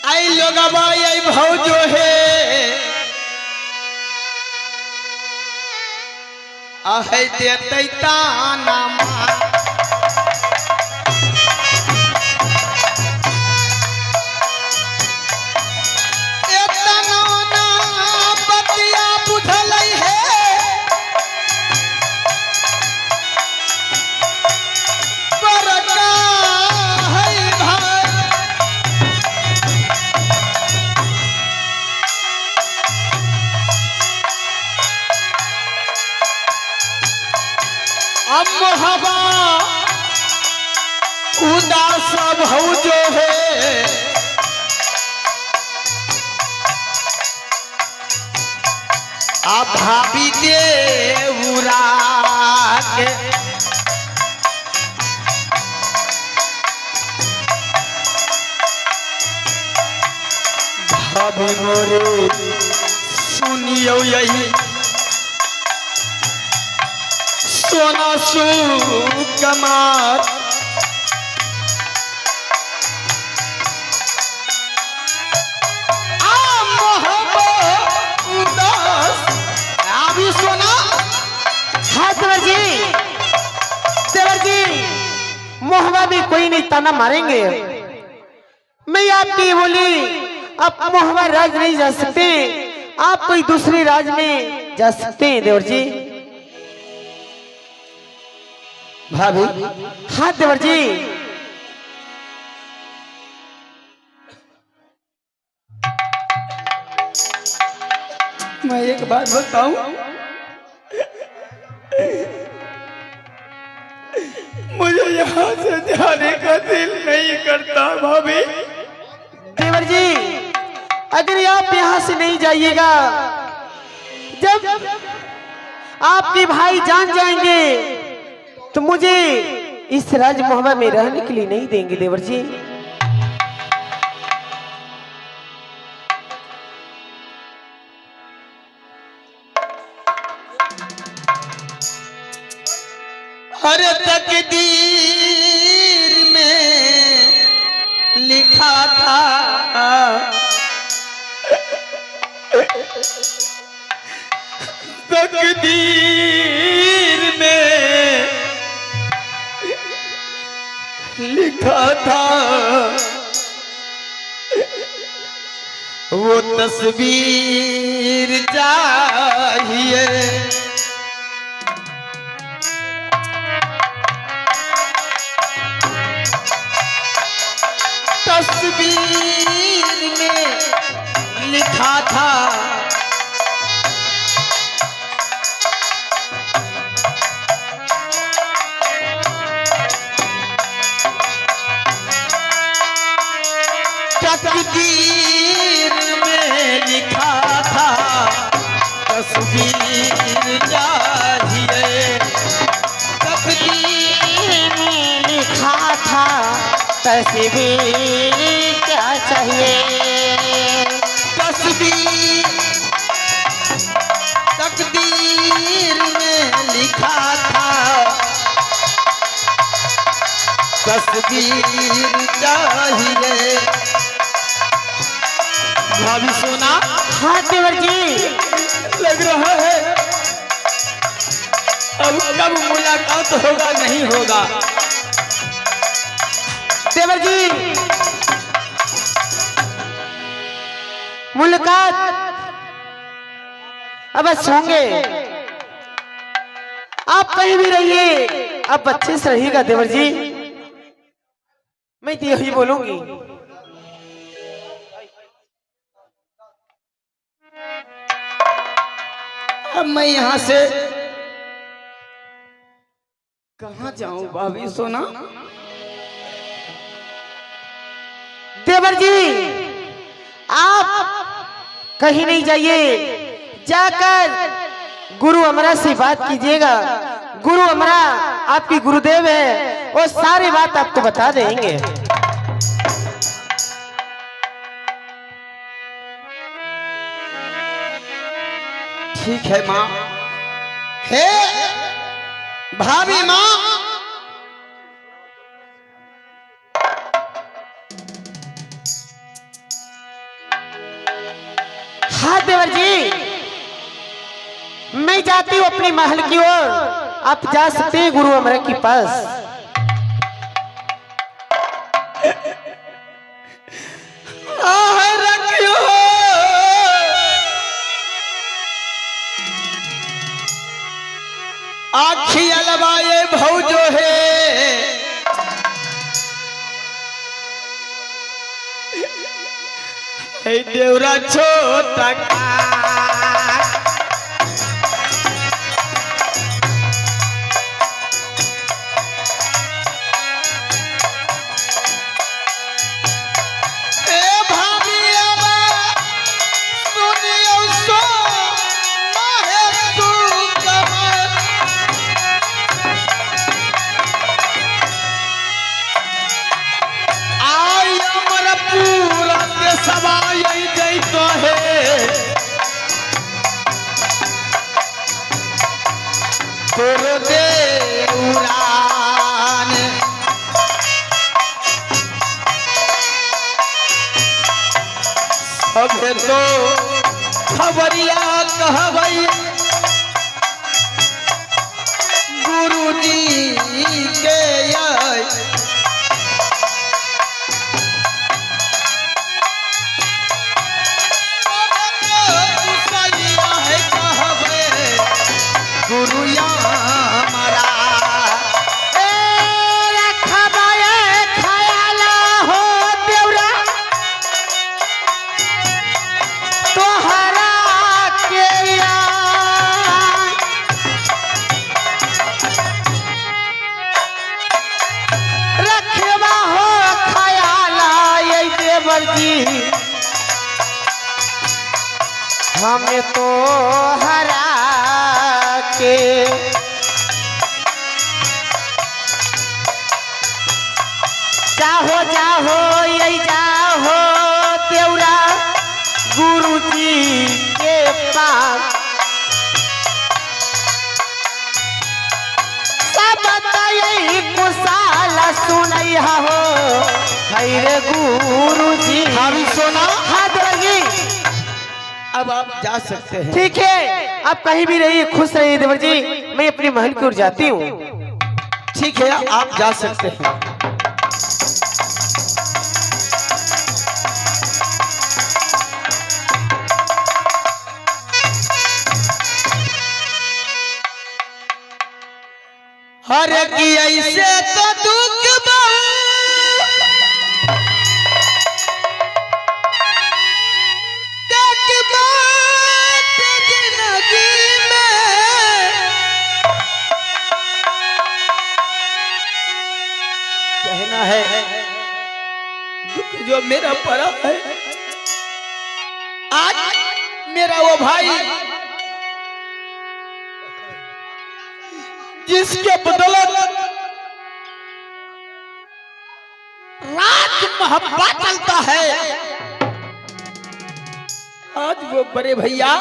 आई लोग आई भौजो है आहे देते ताना हवा उदास भौजो है भाभी देवरा के भाभी मोरे सुनियो यही सोना सुकमार अभी सोना। हाँ देवर जी मोहबा भी कोई नहीं ताना मारेंगे। मैं आपकी बोली आप मोहबा राज नहीं जा सकते, आप कोई दूसरे राज में जा सकते हैं देवर जी। भाभी हाँ देवर जी मैं एक बात बताऊं, मुझे यहाँ से जाने का दिल नहीं करता भाभी। देवर जी अगर आप यहाँ से नहीं जाइएगा, जब आपके भाई जान जाएंगे तो मुझे इस राज मोहब्बत में रहने के लिए नहीं देंगे देवर जी। अरे तकदीर में लिखा था तकदीर में लिखा था वो तस्वीर चाहिए। तस्वीर में लिखा था तकदीर में लिखा था तस्वीर चाहिए। तकदीर में लिखा था तस्वीर क्या चाहिए। तस्वीर तकदीर में लिखा था तस्वीर चाहिए। भाभी सोना। हाँ देवर जी लग रहा है अब कब मुलाकात होगा नहीं होगा। देवर जी मुलाकात अब होंगे, आप कहीं भी रहिए, आप अच्छे से रहिएगा देवर जी। मैं तो यही बोलूंगी। अब मैं यहाँ से कहाँ जाऊं भाभी सोना। देवर जी आप कहीं नहीं जाइए, जाकर गुरु अमरा से बात कीजिएगा। गुरु अमरा आपकी गुरुदेव है, वो सारी बात आपको बता देंगे। ठीक है माँ। हे भाभी माँ, देवर जी, मैं जाती हूँ अपनी महल की ओर। आप जा सकते हैं गुरु अमर के पास। रखियो आखी अलवाए भाव जो है देवरा छोटा तो खबरिया कहबई गुरु जी के गुरु हमारा हमें तो हरा के चाहो जाहो यही जाहो देवरा गुरु जी के पास। सब यही कुशाल सुनई हो रे गुरु जी। हम सुना हाँ देवरजी, अब आप जा सकते हैं। ठीक है, आप कहीं भी रहिए, खुश रहिए देवर जी। मैं अपनी महल की ओर जाती हूँ। ठीक है, आप जा सकते हैं। हर की ऐसे तो दुख है दुख जो मेरा पड़ा है। आज मेरा वो भाई जिसके बदौलत राज मोहब्बत चलता है, आज वो बड़े भैया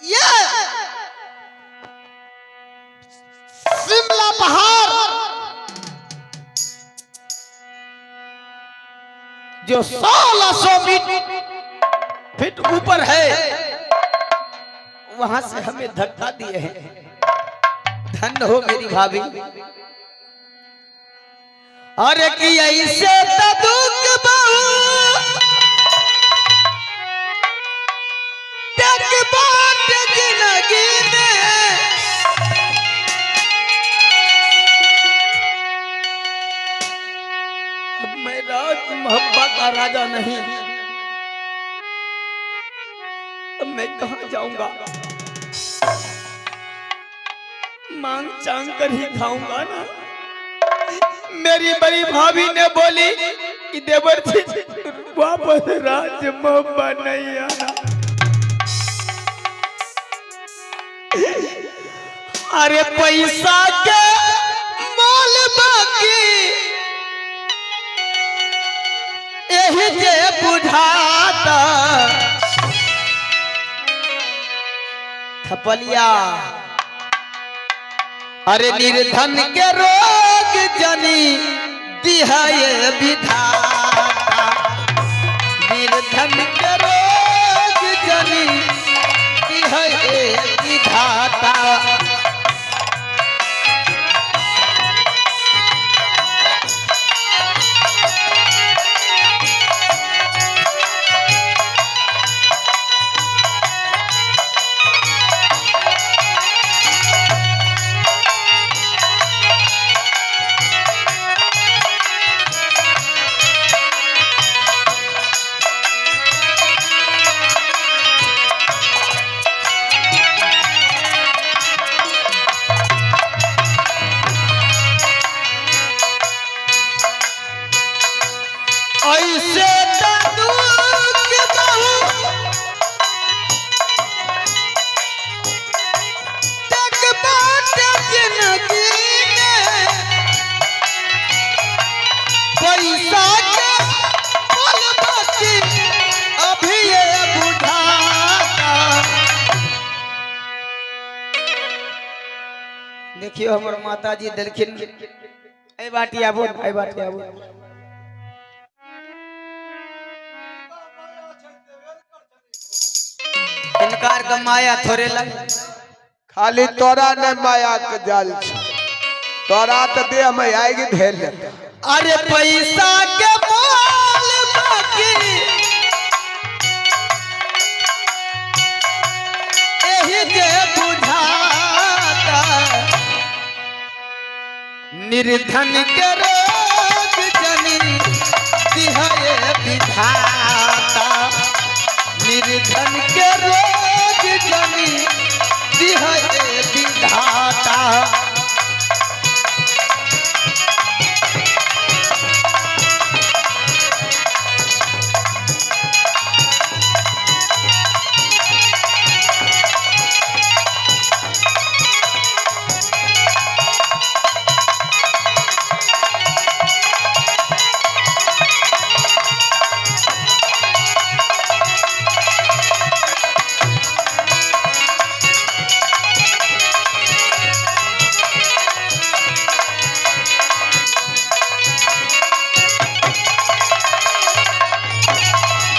ये शिमला पहाड़ जो 1600 फीट ऊपर है, वहां से हमें धक्का दिए हैं। धन्य हो मेरी भाभी। और कि ऐसे तो दुख बहु तक बात जिंदगी में अब मैं राज मोहब्बत का राजा नहीं, अब मैं कहां जाऊंगा? मांग चांग कर ही खाऊंगा ना। मेरी बड़ी भाभी ने बोली कि देवर जी वापस राज मोहब्बत नहीं आना। अरे पैसा के मोल बाकी यही जे बुझाता थपलिया। अरे निर्धन के रोग जनी दिहाए विधाता, निर्धन के रोग ऐसे तंदूर के बहू तक बात जिंदगी में पैसा के मोल बाकी अभी ये बुढ़ाता। देखियो हमर माता जी दिलखिन ए बाटी आबो ए बाटी आबो इनकार का माया थोड़े लग खाली तोरा ने माया के जाल छ तोरा तो देह में आएगी धेर लेता। अरे पैसा के मोल बाकी यही के बुझाता। निर्धन के रोग जनी दिहाए विधाता। निर्धन के रोग जनी दिहाए विधाता।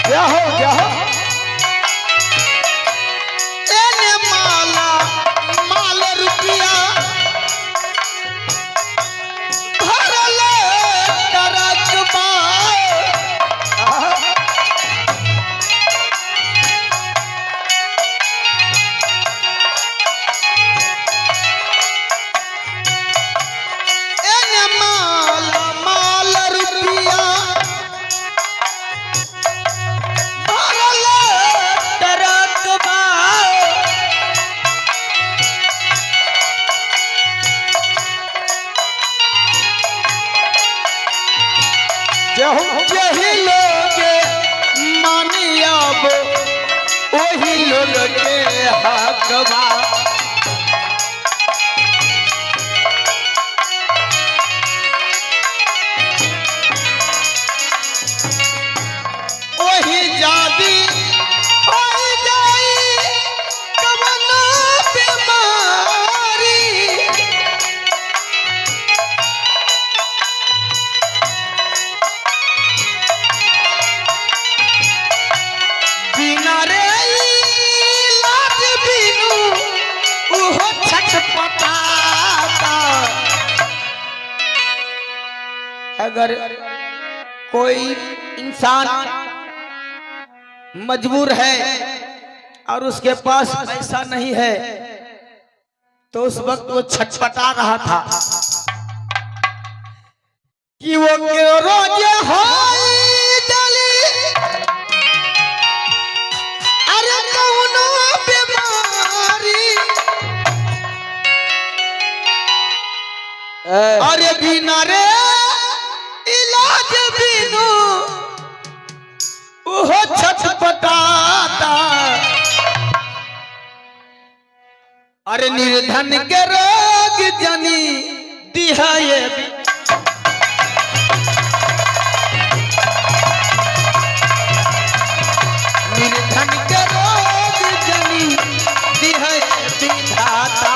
क्या हो एने माला माल रुपया भरल टरक बा। एने माला माल रुपया भरल टरक बा। यही लोग मानी अब वही लोग के हकबा। वही जादी हो जाई कवनो बीमारी। बिना रे इलाज बिनु उहो छटपटाता। अगर कोई इंसान मजबूर है और उसके पास पैसा नहीं है तो उस वक्त वो छटपटा रहा था कि वो क्यों रोजे होई जली। अरे कौनो बीमारी अरे बिना रे इलाज बिनु वो छटपटाता। अरे निर्धन के रोग जनी दिहाए निर्धन के रोग जनी दिहाए विधाता।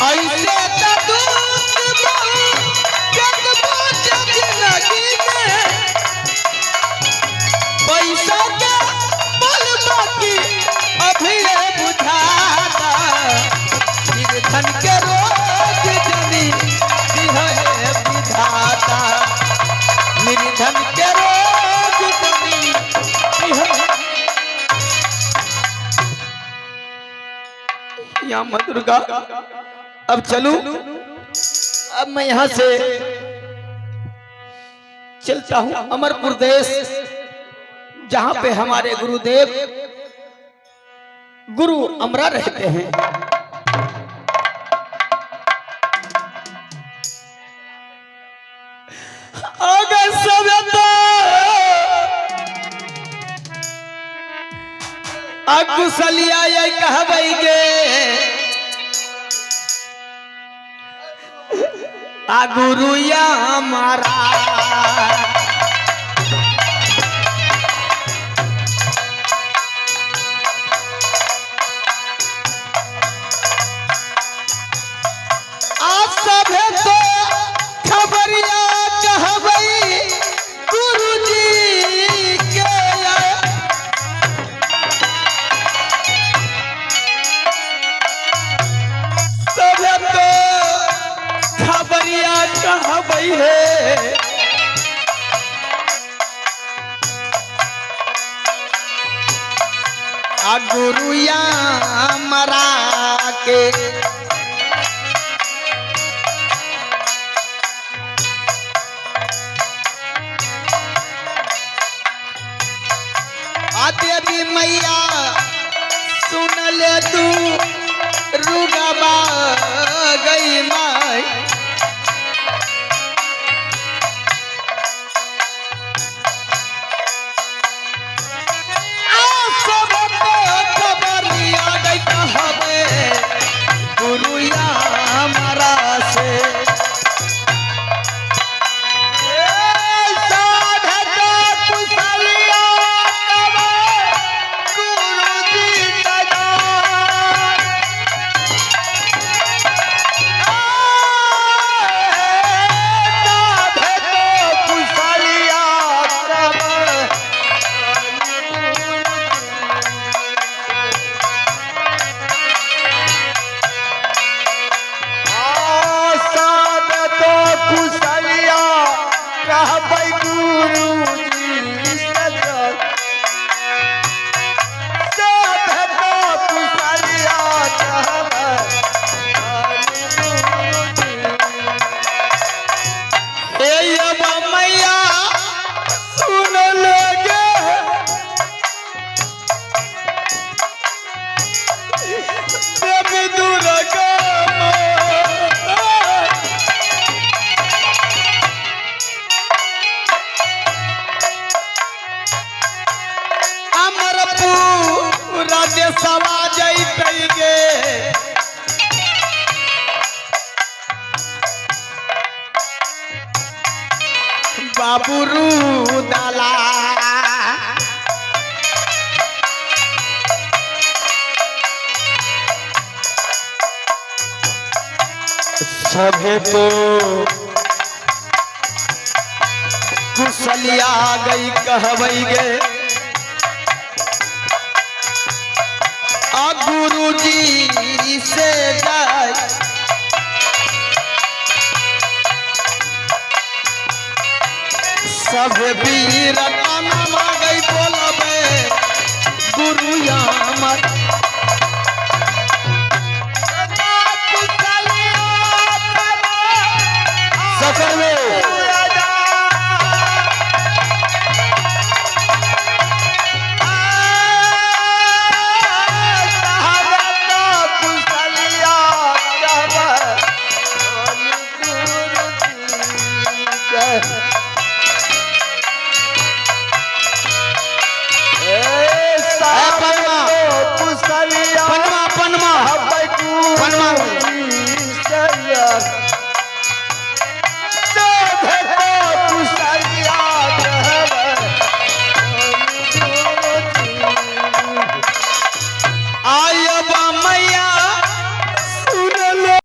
ऐसे तदुख बहु जग बात जिंदगी में पैसा के मोल बाकी अभी ये बुझाता। निर्धन के रोग जनी दिहाए विधाता। निर्धन के रोग जनी दिहाए। या मां दुर्गा अब चलूं। अब मैं यहाँ से चलता हूँ अमरपुर देश, जहाँ पे हमारे गुरुदेव गुरु अमरा रहते हैं। अकुशलिया ये कहबई गे आ गुरुया हमारा सभे तो खबरिया कहबई गुरुजी के सभे तो खबरिया कहबई है आ गुरुया मरा के देवी मैया सुन ले तू रुगबा गई माई सब खबर लिया गई कहबे गुरुया हमारा से सवा जई गे बाबूरू दाला सभे तो कुशलिया गई कहबई गे गुरुजी से जाय सब वीर तना गई बोलबे गुरुया